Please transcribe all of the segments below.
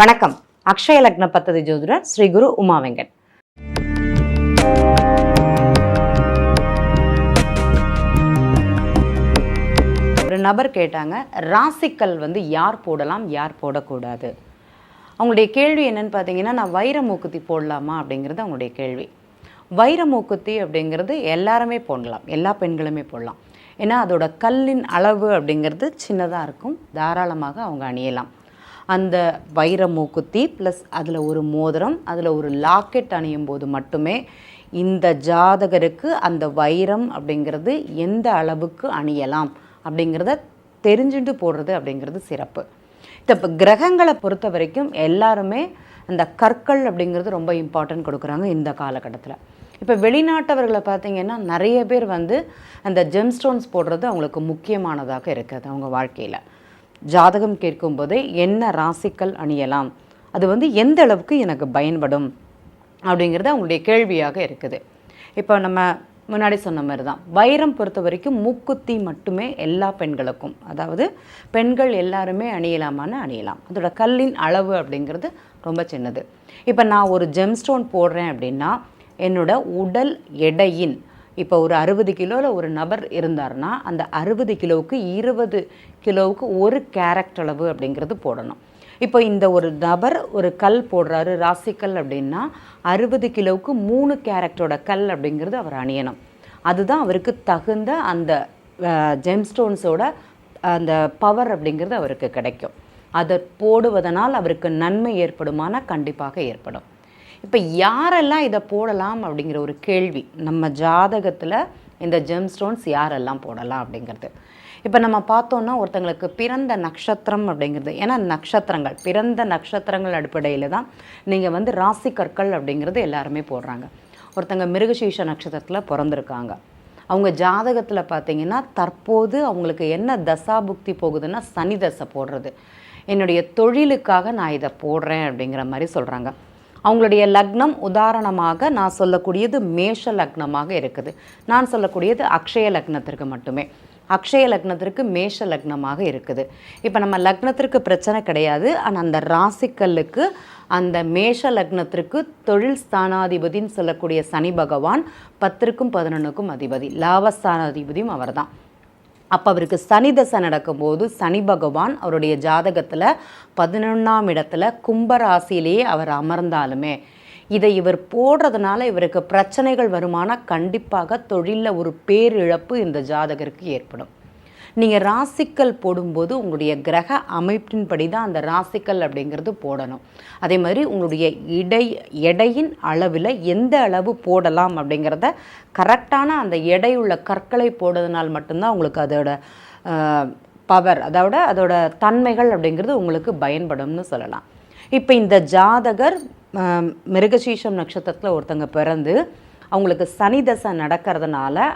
வணக்கம். அக்ஷய லக்ன பத்ததி ஜோதிடர் ஸ்ரீ குரு உமா வெங்கட். ஒரு நபர் கேட்டாங்க, ராசிக்கல் யார் போடலாம் யார் போடக்கூடாது. அவங்களுடைய கேள்வி என்னன்னு பார்த்தீங்கன்னா, நான் வைர மூக்குத்தி போடலாமா அப்படிங்கிறது அவங்களுடைய கேள்வி. வைர மூக்குத்தி அப்படிங்கிறது எல்லாருமே போடலாம், எல்லா பெண்களுமே போடலாம். ஏன்னா அதோட கல்லின் அளவு அப்படிங்கிறது சின்னதாக இருக்கும், தாராளமாக அவங்க அணியலாம். அந்த வைர மூக்குத்தி ப்ளஸ் அதில் ஒரு மோதிரம், அதில் ஒரு லாக்கெட் அணியும் போது மட்டுமே இந்த ஜாதகருக்கு அந்த வைரம் அப்படிங்கிறது எந்த அளவுக்கு அணியலாம் அப்படிங்கிறத தெரிஞ்சுட்டு போடுறது அப்படிங்கிறது சிறப்பு. இப்போ கிரகங்களை பொறுத்த வரைக்கும் எல்லாருமே அந்த கற்கள் அப்படிங்கிறது ரொம்ப இம்பார்ட்டன்ட் கொடுக்குறாங்க இந்த காலகட்டத்தில். இப்போ வெளிநாட்டவர்களை பார்த்திங்கன்னா நிறைய பேர் அந்த ஜெம்ஸ்டோன்ஸ் போடுறது அவங்களுக்கு முக்கியமானதாக இருக்குது அவங்க வாழ்க்கையில். ஜாதகம் கேட்கும்போதே என்ன ராசிக்கல் அணியலாம், அது எந்த அளவுக்கு எனக்கு பயன்படும் அப்படிங்கிறது அவங்களுடைய கேள்வியாக இருக்குது. இப்போ நம்ம முன்னாடி சொன்ன மாதிரி தான் வைரம் பொறுத்த வரைக்கும் மூக்குத்தி மட்டுமே எல்லா பெண்களுக்கும், அதாவது பெண்கள் எல்லாருமே அணியலாமான்னு அணியலாம். அதோட கல்லின் அளவு அப்படிங்கிறது ரொம்ப சின்னது. இப்போ நான் ஒரு ஜெம்ஸ்டோன் போடுறேன் அப்படின்னா என்னோட உடல் எடையின், இப்போ ஒரு 60 கிலோவில் ஒரு நபர் இருந்தார்னா அந்த 60 கிலோவுக்கு 20 கிலோவுக்கு ஒரு கேரட் அளவு அப்படிங்கிறது போடணும். இப்போ இந்த ஒரு நபர் ஒரு கல் போடுறாரு ராசிக்கல் அப்படின்னா 60 கிலோவுக்கு 3 கேரட்டோட கல் அப்படிங்கிறது அவர் அணியணும். அதுதான் அவருக்கு தகுந்த அந்த ஜெம்ஸ்டோன்ஸோட அந்த பவர் அப்படிங்கிறது அவருக்கு கிடைக்கும். அதை போடுவதனால் அவருக்கு நன்மை ஏற்படுமானா கண்டிப்பாக ஏற்படும். இப்போ யாரெல்லாம் இதை போடலாம் அப்படிங்கிற ஒரு கேள்வி, நம்ம ஜாதகத்தில் இந்த ஜெம்ஸ்டோன்ஸ் யாரெல்லாம் போடலாம் அப்படிங்கிறது. இப்போ நம்ம பார்த்தோன்னா ஒருத்தங்களுக்கு பிறந்த நட்சத்திரம் அப்படிங்கிறது, ஏன்னா நட்சத்திரங்கள் பிறந்த நட்சத்திரங்கள் அடிப்படையில் தான் நீங்கள் ராசி கற்கள் அப்படிங்கிறது எல்லாருமே போடுறாங்க. ஒருத்தங்க மிருகசீஷ நட்சத்திரத்தில் பிறந்திருக்காங்க, அவங்க ஜாதகத்தில் பார்த்திங்கன்னா தற்போது அவங்களுக்கு என்ன தசாபுக்தி போகுதுன்னா சனி தசை போடுறது. என்னுடைய தொழிலுக்காக நான் இதை போடுறேன் அப்படிங்கிற மாதிரி சொல்கிறாங்க. அவங்களுடைய லக்னம் உதாரணமாக நான் சொல்லக்கூடியது மேஷ லக்னமாக இருக்குது, நான் சொல்லக்கூடியது அக்ஷய லக்னத்திற்கு மட்டுமே. அக்ஷய லக்னத்திற்கு மேஷ லக்னமாக இருக்குது. இப்போ நம்ம லக்னத்திற்கு பிரச்சனை கிடையாது, ஆனால் அந்த ராசிக்கல்லுக்கு அந்த மேஷ லக்னத்திற்கு தொழில் ஸ்தானாதிபதின்னு சொல்லக்கூடிய சனி பகவான் 10க்கும் 11க்கும் அதிபதி, லாபஸ்தானாதிபதியும் அவர் தான். அப்போ அவருக்கு சனி தசை நடக்கும்போது சனி பகவான் அவருடைய ஜாதகத்தில் 11ஆம் இடத்துல கும்பராசியிலேயே அவர் அமர்ந்தாலுமே இதை இவர் போடுறதுனால இவருக்கு பிரச்சனைகள் வருமானா கண்டிப்பாக தொழிலில் ஒரு பேரிழப்பு இந்த ஜாதகருக்கு ஏற்படும். நீங்கள் ராசிக்கல் போடும்போது உங்களுடைய கிரக அமைப்பின்படி தான் அந்த ராசிக்கல் அப்படிங்கிறது போடணும். அதே மாதிரி உங்களுடைய எடையின் அளவில் எந்த அளவு போடலாம் அப்படிங்கிறத கரெக்டான அந்த எடையுள்ள கற்களை போடுறதுனால் மட்டும்தான் உங்களுக்கு அதோட பவர், அதோட தன்மைகள் அப்படிங்கிறது உங்களுக்கு பயன்படும்னு சொல்லலாம். இப்போ இந்த ஜாதகர் மிருகசீஷம் நட்சத்திரத்தில் ஒருத்தங்க பிறந்து அவங்களுக்கு சனி தசை நடக்கிறதுனால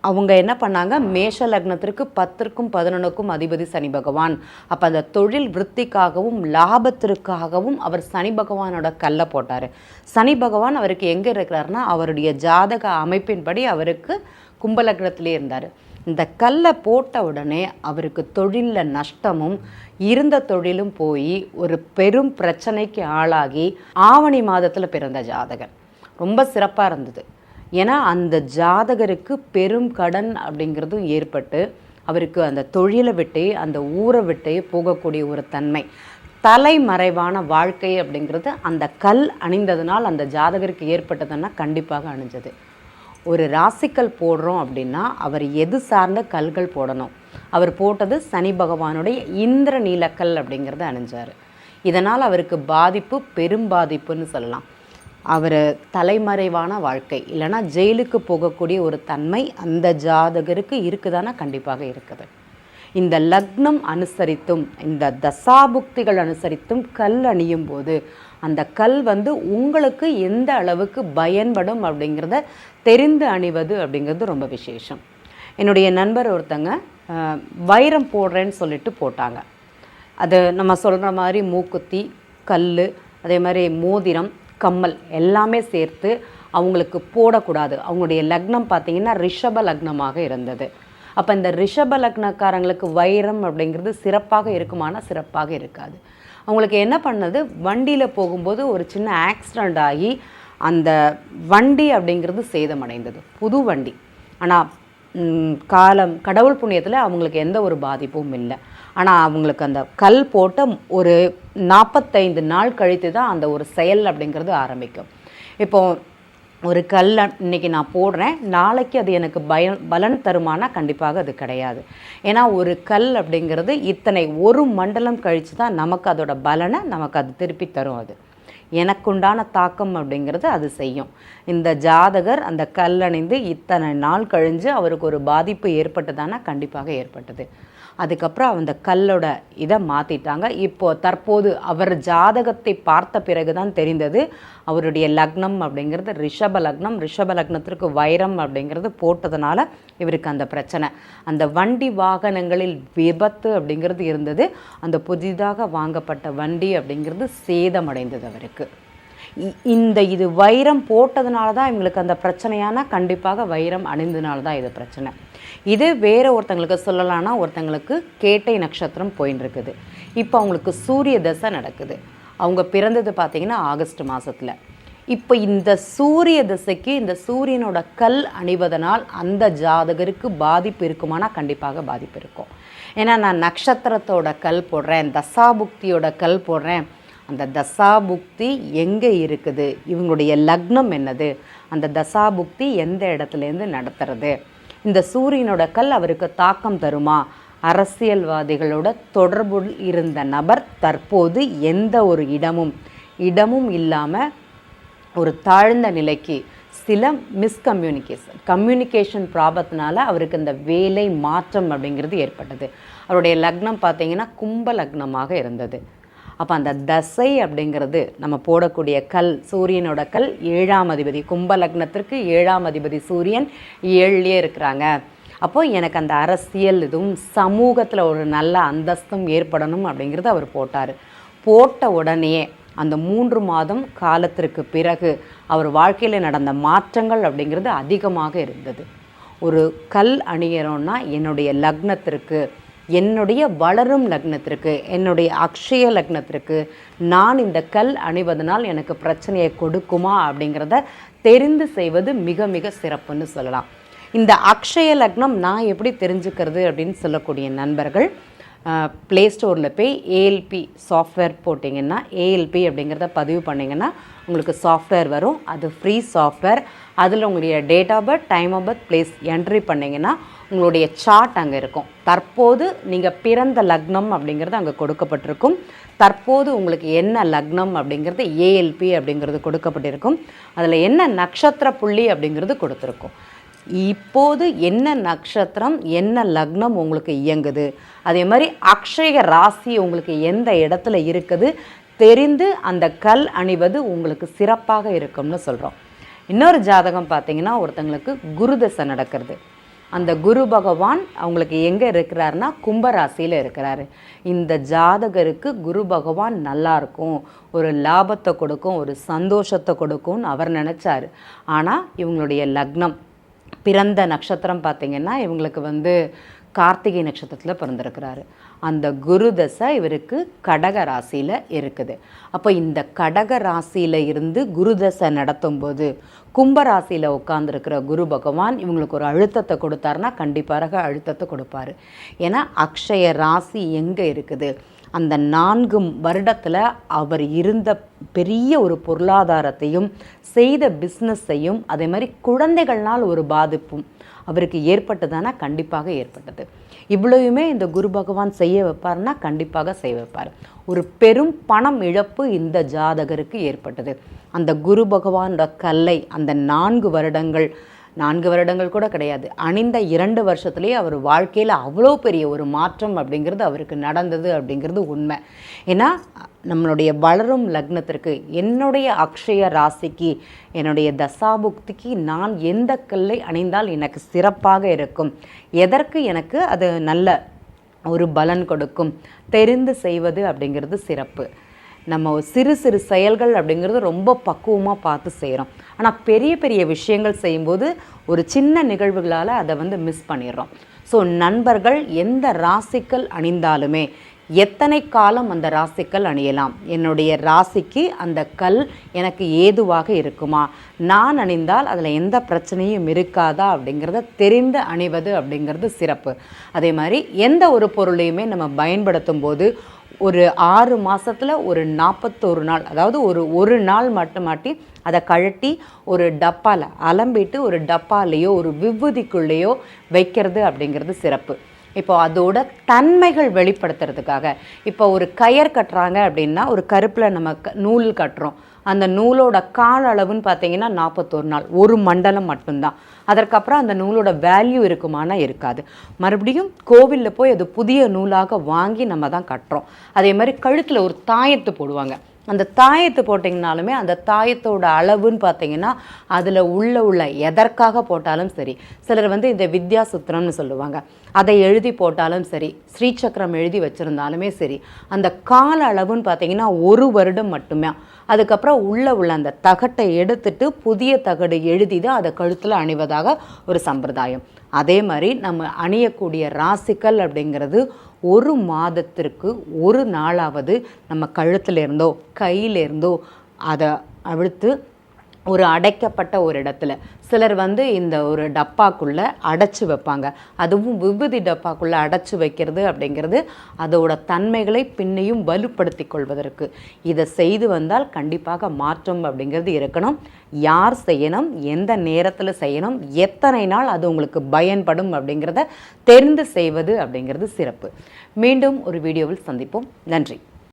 அவங்க என்ன பண்ணாங்க, மேஷ லக்னத்திற்கு 10க்கும் 11க்கும் அதிபதி சனி பகவான். அப்போ அந்த தொழில் விருத்திக்காகவும் லாபத்திற்காகவும் அவர் சனி பகவானோட கல்லை போட்டார். சனி பகவான் அவருக்கு எங்கே இருக்கிறாருன்னா அவருடைய ஜாதக அமைப்பின்படி அவருக்கு கும்பலக்னத்திலே இருந்தார். இந்த கல்லை போட்ட உடனே அவருக்கு தொழிலில் நஷ்டமும் இருந்த தொழிலும் போய் ஒரு பெரும் பிரச்சனைக்கு ஆளாகி ஆவணி மாதத்தில் பிறந்த ஜாதகர் ரொம்ப சிறப்பாக இருந்தது. ஏன்னா அந்த ஜாதகருக்கு பெரும் கடன் அப்படிங்கிறதும் ஏற்பட்டு அவருக்கு அந்த தொழிலை விட்டே அந்த ஊரை விட்டே போகக்கூடிய ஒரு தன்மை, தலைமறைவான வாழ்க்கை அப்படிங்கிறது அந்த கல் அணிந்ததுனால் அந்த ஜாதகருக்கு ஏற்பட்டதுன்னா கண்டிப்பாக அணிஞ்சது. ஒரு ராசிக்கல் போடுறோம் அப்படின்னா அவர் எது சார்ந்த கல்கள் போடணும். அவர் போட்டது சனி பகவானுடைய இந்திர நீலக்கல் அப்படிங்கிறத அணிஞ்சார். இதனால் அவருக்கு பாதிப்பு பெரும் பாதிப்புன்னு சொல்லலாம். அவர் தலைமறைவான வாழ்க்கை இல்லைனா ஜெயிலுக்கு போகக்கூடிய ஒரு தன்மை அந்த ஜாதகருக்கு இருக்குதானா கண்டிப்பாக இருக்குது. இந்த லக்னம் அனுசரித்தும் இந்த தசாபுக்திகள் அனுசரித்தும் கல் அணியும் போது அந்த கல் உங்களுக்கு எந்த அளவுக்கு பயன்படும் அப்படிங்கிறத தெரிந்து அணிவது அப்படிங்கிறது ரொம்ப விசேஷம். என்னுடைய நண்பர் ஒருத்தங்க வைரம் போடுறேன்னு சொல்லிட்டு போட்டாங்க. அது நம்ம சொல்கிற மாதிரி மூக்குத்தி, கல், அதே மாதிரி மோதிரம், கம்மல் எல்லாமே சேர்த்து அவங்களுக்கு போடக்கூடாது. அவங்களுடைய லக்னம் பார்த்திங்கன்னா ரிஷப லக்னமாக இருந்தது. அப்போ இந்த ரிஷப லக்னக்காரங்களுக்கு வைரம் அப்படிங்கிறது சிறப்பாக இருக்குமானா சிறப்பாக இருக்காது. அவங்களுக்கு என்ன பண்ணது, வண்டியில் போகும்போது ஒரு சின்ன ஆக்சிடெண்ட் ஆகி அந்த வண்டி அப்படிங்கிறது சேதமடைந்தது, புது வண்டி. ஆனால் கடவுள் புண்ணியத்தில் அவங்களுக்கு எந்த ஒரு பாதிப்பும் இல்லை. ஆனால் அவங்களுக்கு அந்த கல் போட்ட ஒரு 45 நாள் கழித்து தான் அந்த ஒரு செயல் அப்படிங்கிறது ஆரம்பிக்கும். இப்போது ஒரு கல் இன்றைக்கி நான் போடுறேன், நாளைக்கு அது எனக்கு பலன் தருமானா கண்டிப்பாக அது கிடையாது. ஏன்னா ஒரு கல் அப்படிங்கிறது இத்தனை ஒரு மண்டலம் கழித்து தான் நமக்கு அதோட பலனை நமக்கு அது திருப்பி தரும். அது எனக்குண்டான தாக்கம் அப்படிங்கிறது அது செய்யும். இந்த ஜாதகர் அந்த கல் அணிந்து இத்தனை நாள் கழிஞ்சு அவருக்கு ஒரு பாதிப்பு ஏற்பட்டதானா கண்டிப்பாக ஏற்பட்டது. அதுக்கப்புறம் அந்த கல்லோட இதை மாற்றிட்டாங்க. இப்போது தற்போது அவர் ஜாதகத்தை பார்த்த பிறகு தான் தெரிந்தது அவருடைய லக்னம் அப்படிங்கிறது ரிஷப லக்னம். ரிஷப லக்னத்திற்கு வைரம் அப்படிங்கிறது போட்டதுனால இவருக்கு அந்த பிரச்சனை. அந்த வண்டி வாகனங்களில் விபத்து அப்படிங்கிறது இருந்தது. அந்த புதிதாக வாங்கப்பட்ட வண்டி அப்படிங்கிறது சேதமடைந்தது அவருக்கு. இது வைரம் போட்டதுனால தான் இவங்களுக்கு அந்த பிரச்சனையானா கண்டிப்பாக வைரம் அணிந்ததுனால தான் இது பிரச்சனை. இது வேறு ஒருத்தங்களுக்கு சொல்லலான்னா, ஒருத்தங்களுக்கு கேட்டை நட்சத்திரம் போயின்னு இருக்குது. இப்போ அவங்களுக்கு சூரிய தசை நடக்குது. அவங்க பிறந்தது பார்த்திங்கன்னா ஆகஸ்ட் மாதத்தில். இப்போ இந்த சூரிய தசைக்கு இந்த சூரியனோட கல் அணிவதனால் அந்த ஜாதகருக்கு பாதிப்பு இருக்குமானா கண்டிப்பாக பாதிப்பு இருக்கும். ஏன்னா நான் நட்சத்திரத்தோட கல் போடுறேன், தசாபுக்தியோட கல் போடுறேன். அந்த தசாபுக்தி எங்கே இருக்குது, இவங்களுடைய லக்னம் என்னது, அந்த தசாபுக்தி எந்த இடத்துலேருந்து நடத்துறது, இந்த சூரியனோட கல் அவருக்கு தாக்கம் தருமா, அரசியல்வாதிகளோட தொடர்பு இருந்த நபர் தற்போது எந்த ஒரு இடமும் இல்லாமல் ஒரு தாழ்ந்த நிலைக்கு சில கம்யூனிகேஷன் ப்ராப்ளத்தினால அவருக்கு இந்த வேலை மாற்றம் அப்படிங்கிறது ஏற்பட்டது. அவருடைய லக்னம் பார்த்திங்கன்னா கும்ப லக்னமாக இருந்தது. அப்போ அந்த தசை அப்படிங்கிறது நம்ம போடக்கூடிய கல், சூரியனோட கல் 7ஆம் அதிபதி, கும்ப லக்னத்திற்கு 7ஆம் அதிபதி சூரியன் 7லேயே இருக்கிறாங்க. அப்போது எனக்கு அந்த அரசியல் இதுவும் சமூகத்தில் ஒரு நல்ல அந்தஸ்தும் ஏற்படணும் அப்படிங்கிறது அவர் போட்டார். போட்ட உடனே அந்த 3 மாதம் காலத்திற்கு பிறகு அவர் வாழ்க்கையில் நடந்த மாற்றங்கள் அப்படிங்கிறது அதிகமாக இருந்தது. ஒரு கல் அணியறோன்னா என்னுடைய லக்னத்திற்கு, என்னுடைய வளரும் லக்னத்திற்கு, என்னுடைய அக்ஷய லக்னத்திற்கு நான் இந்த கல் அணிவதனால் எனக்கு பிரச்சனையை கொடுக்குமா அப்படிங்கிறத தெரிந்து செய்வது மிக மிக சிறப்புன்னு சொல்லலாம். இந்த அக்ஷய லக்னம் நான் எப்படி தெரிஞ்சுக்கிறது அப்படின்னு சொல்லக்கூடிய நண்பர்கள் ப்ளே ஸ்டோரில் போய் ஏஎல்பி சாஃப்ட்வேர் போட்டிங்கன்னா, ஏஎல்பி அப்படிங்கிறத பதிவு பண்ணிங்கன்னா உங்களுக்கு சாஃப்ட்வேர் வரும். அது ஃப்ரீ சாஃப்ட்வேர். அதில் உங்களுடைய date of birth, time of birth, place entry பண்ணிங்கன்னா உங்களுடைய சார்ட் அங்கே இருக்கும். தற்போது நீங்கள் பிறந்த லக்னம் அப்படிங்கிறது அங்கே கொடுக்கப்பட்டிருக்கும். தற்போது உங்களுக்கு என்ன லக்னம் அப்படிங்கிறது ஏஎல்பி அப்படிங்கிறது கொடுக்கப்பட்டிருக்கும். அதில் என்ன நட்சத்திர புள்ளி அப்படிங்கிறது கொடுத்துருக்கும். இப்போது என்ன நட்சத்திரம் என்ன லக்னம் உங்களுக்கு இயங்குது, அதே மாதிரி அக்ஷய ராசி உங்களுக்கு எந்த இடத்துல இருக்குது தெரிந்து அந்த கல் அணிவது உங்களுக்கு சிறப்பாக இருக்கும்னு சொல்கிறோம். இன்னொரு ஜாதகம் பார்த்திங்கன்னா ஒருத்தங்களுக்கு குரு தசை நடக்கிறது. அந்த குரு பகவான் அவங்களுக்கு எங்கே இருக்கிறாருன்னா கும்பராசியில் இருக்கிறாரு. இந்த ஜாதகருக்கு குரு பகவான் நல்லா இருக்கும், ஒரு லாபத்தை கொடுக்கும், ஒரு சந்தோஷத்தை கொடுக்கும்னு அவர் நினச்சார். ஆனால் இவங்களுடைய லக்னம் பிறந்த நட்சத்திரம் பார்த்திங்கன்னா இவங்களுக்கு கார்த்திகை நட்சத்திரத்தில் பிறந்திருக்கிறாரு. அந்த குரு தசை இவருக்கு கடக ராசியில் இருக்குது. அப்போ இந்த கடக ராசியில் இருந்து குரு தசை நடத்தும்போது கும்பராசியில் உட்கார்ந்துருக்கிற குரு பகவான் இவங்களுக்கு ஒரு அழுத்தத்தை கொடுத்தாருன்னா கண்டிப்பாக அழுத்தத்தை கொடுப்பார். ஏன்னா அக்ஷய ராசி எங்கே இருக்குது, அந்த 4 வருடத்தில் அவர் இருந்த பெரிய ஒரு பொருளாதாரத்தையும் செய்த பிஸ்னஸையும் அதே மாதிரி குழந்தைகள்னால் ஒரு பாதிப்பும் அவருக்கு ஏற்பட்டதானா கண்டிப்பாக ஏற்பட்டது. இவ்வளவுமே இந்த குரு பகவான் செய்ய வைப்பார்னா கண்டிப்பாக செய்ய வைப்பார். ஒரு பெரும் பணம் இழப்பு இந்த ஜாதகருக்கு ஏற்பட்டது. அந்த குரு பகவானோட கல்லை அந்த 4 வருடங்கள் கூட கிடையாது, அணிந்த 2 வருஷத்துலேயே அவர் வாழ்க்கையில் அவ்வளோ பெரிய ஒரு மாற்றம் அப்படிங்கிறது அவருக்கு நடந்தது அப்படிங்கிறது உண்மை. ஏன்னா நம்மளுடைய வளரும் லக்னத்திற்கு, என்னுடைய அக்ஷய ராசிக்கு, என்னுடைய தசாபுக்திக்கு நான் எந்த கல்லை அணிந்தால் எனக்கு சிறப்பாக இருக்கும், எதற்கு எனக்கு அது நல்ல ஒரு பலன் கொடுக்கும் தெரிந்து செய்வது அப்படிங்கிறது சிறப்பு. நம்ம சிறு சிறு செயல்கள் அப்படிங்கிறது ரொம்ப பக்குவமாக பார்த்து செய்கிறோம். ஆனால் பெரிய பெரிய விஷயங்கள் செய்யும்போது ஒரு சின்ன நிகழ்வுகளால் அதை மிஸ் பண்ணிடுறோம். ஸோ நண்பர்கள் எந்த ராசிக்கல் அணிந்தாலுமே, எத்தனை காலம் அந்த ராசிக்கல் அணியலாம், என்னுடைய ராசிக்கு அந்த கல் எனக்கு ஏதுவாக இருக்குமா, நான் அணிந்தால் அதில் எந்த பிரச்சனையும் இருக்காதா அப்படிங்கிறத தெரிந்து அணிவது அப்படிங்கிறது சிறப்பு. அதே மாதிரி எந்த ஒரு பொருளையுமே நம்ம பயன்படுத்தும் போது ஒரு 6 மாதத்தில் ஒரு 41 நாள், அதாவது ஒரு நாள் மட்டுமாட்டி அதை கழட்டி ஒரு டப்பாவில் அலம்பிட்டு ஒரு டப்பாலேயோ ஒரு விபூதிக்குள்ளேயோ வைக்கிறது அப்படிங்கிறது சிறப்பு. இப்போ அதோட தன்மைகள் வெளிப்படுத்துறதுக்காக, இப்போ ஒரு கயர் கட்டுறாங்க அப்படின்னா ஒரு கருப்பில் நம்ம நூல் கட்டுறோம், அந்த நூலோட கால அளவுன்னு பார்த்தீங்கன்னா 41 நாள், ஒரு மண்டலம் மட்டும்தான். அதற்கப்புறம் அந்த நூலோட வேல்யூ இருக்குமானா இருக்காது. மறுபடியும் கோவிலில் போய் அது புதிய நூலாக வாங்கி நம்ம தான் கட்டுறோம். அதே மாதிரி கழுத்தில் ஒரு தாயத்து போடுவாங்க, அந்த தாயத்து போட்டிங்கனாலுமே அந்த தாயத்தோட அளவுன்னு பார்த்தீங்கன்னா அதில் உள்ள எதற்காக போட்டாலும் சரி, சிலர் இந்த வித்யா சுத்திரம்னு சொல்லுவாங்க, அதை எழுதி போட்டாலும் சரி, ஸ்ரீசக்கரம் எழுதி வச்சுருந்தாலுமே சரி, அந்த கால அளவுன்னு பார்த்தீங்கன்னா 1 வருடம் மட்டுமே. அதுக்கப்புறம் உள்ள அந்த தகட்டை எடுத்துட்டு புதிய தகடு எழுதி தான் அதை கழுத்தில் அணிவதாக ஒரு சம்பிரதாயம். அதே மாதிரி நம்ம அணியக்கூடிய ராசிக்கல் அப்படிங்கிறது 1 மாதத்திற்கு 1 நாளாவது நம்ம கழுத்துலேருந்தோ கையிலேருந்தோ அதை அவிழ்த்து ஒரு அடைக்கப்பட்ட ஒரு இடத்துல, சிலர் இந்த ஒரு டப்பாக்குள்ளே அடைச்சி வைப்பாங்க, அதுவும் விபூதி டப்பாக்குள்ளே அடைச்சி வைக்கிறது அப்படிங்கிறது அதோட தன்மைகளை பின்னையும் வலுப்படுத்தி கொள்வதற்கு. இதை செய்து வந்தால் கண்டிப்பாக மாற்றம் அப்படிங்கிறது இருக்கணும். யார் செய்யணும், எந்த நேரத்தில் செய்யணும், எத்தனை நாள் அது உங்களுக்கு பயன்படும் அப்படிங்கிறத தெரிந்து செய்வது அப்படிங்கிறது சிறப்பு. மீண்டும் ஒரு வீடியோவில் சந்திப்போம். நன்றி.